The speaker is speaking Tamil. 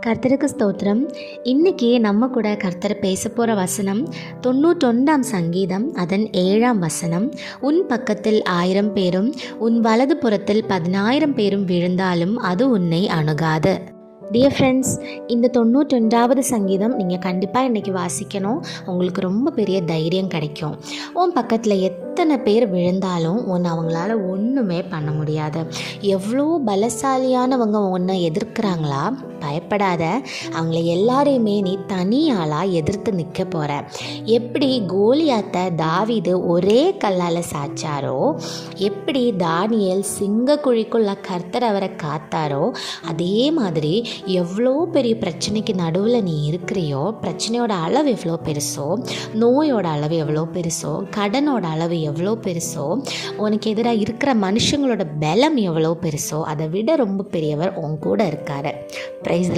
கர்த்தருக்கு ஸ்தோத்திரம். இன்னைக்கு நம்ம கூட கர்த்தர் பேச போகிற வசனம் 91ஆம் சங்கீதம் அதன் 7ஆம் வசனம். உன் பக்கத்தில் 1000 பேரும் உன் வலது புறத்தில் 10,000 பேரும் விழுந்தாலும் அது உன்னை அணுகாது. டியர் ஃப்ரெண்ட்ஸ், இந்த 91வது சங்கீதம் நீங்கள் கண்டிப்பாக இன்றைக்கி வாசிக்கணும். உங்களுக்கு ரொம்ப பெரிய தைரியம் கிடைக்கும். உன் பக்கத்தில் எத்தனை பேர் விழுந்தாலும் அவங்களால ஒன்றுமே பண்ண முடியாது. எவ்வளோ பலசாலியானவங்க உன்னை எதிர்க்கிறாங்களா, பயப்படாத. அவங்கள எல்லாரையுமே நீ தனியாளாக எதிர்த்து நிற்க போகிற. எப்படி கோலியாத்தை தாவீது ஒரே கல்லால் சாச்சாரோ, எப்படி தானியேல் சிங்கக்குழிக்குள்ள கர்த்தர் அவரை காத்தாரோ, அதே மாதிரி எவ்வளோ பெரிய பிரச்சனைக்கு நடுவில் நீ இருக்கிறியோ, பிரச்சனையோட அளவு எவ்வளோ பெருசோ, நோயோட அளவு எவ்வளோ பெருசோ, கடனோட அளவு எவ்வளோ பெருசோ, உனக்கு எதிராக இருக்கிற மனுஷங்களோட பலம் எவ்வளோ பெருசோ, அதை விட ரொம்ப பெரியவர் உன் கூட இருக்காரு. பிரைஸ்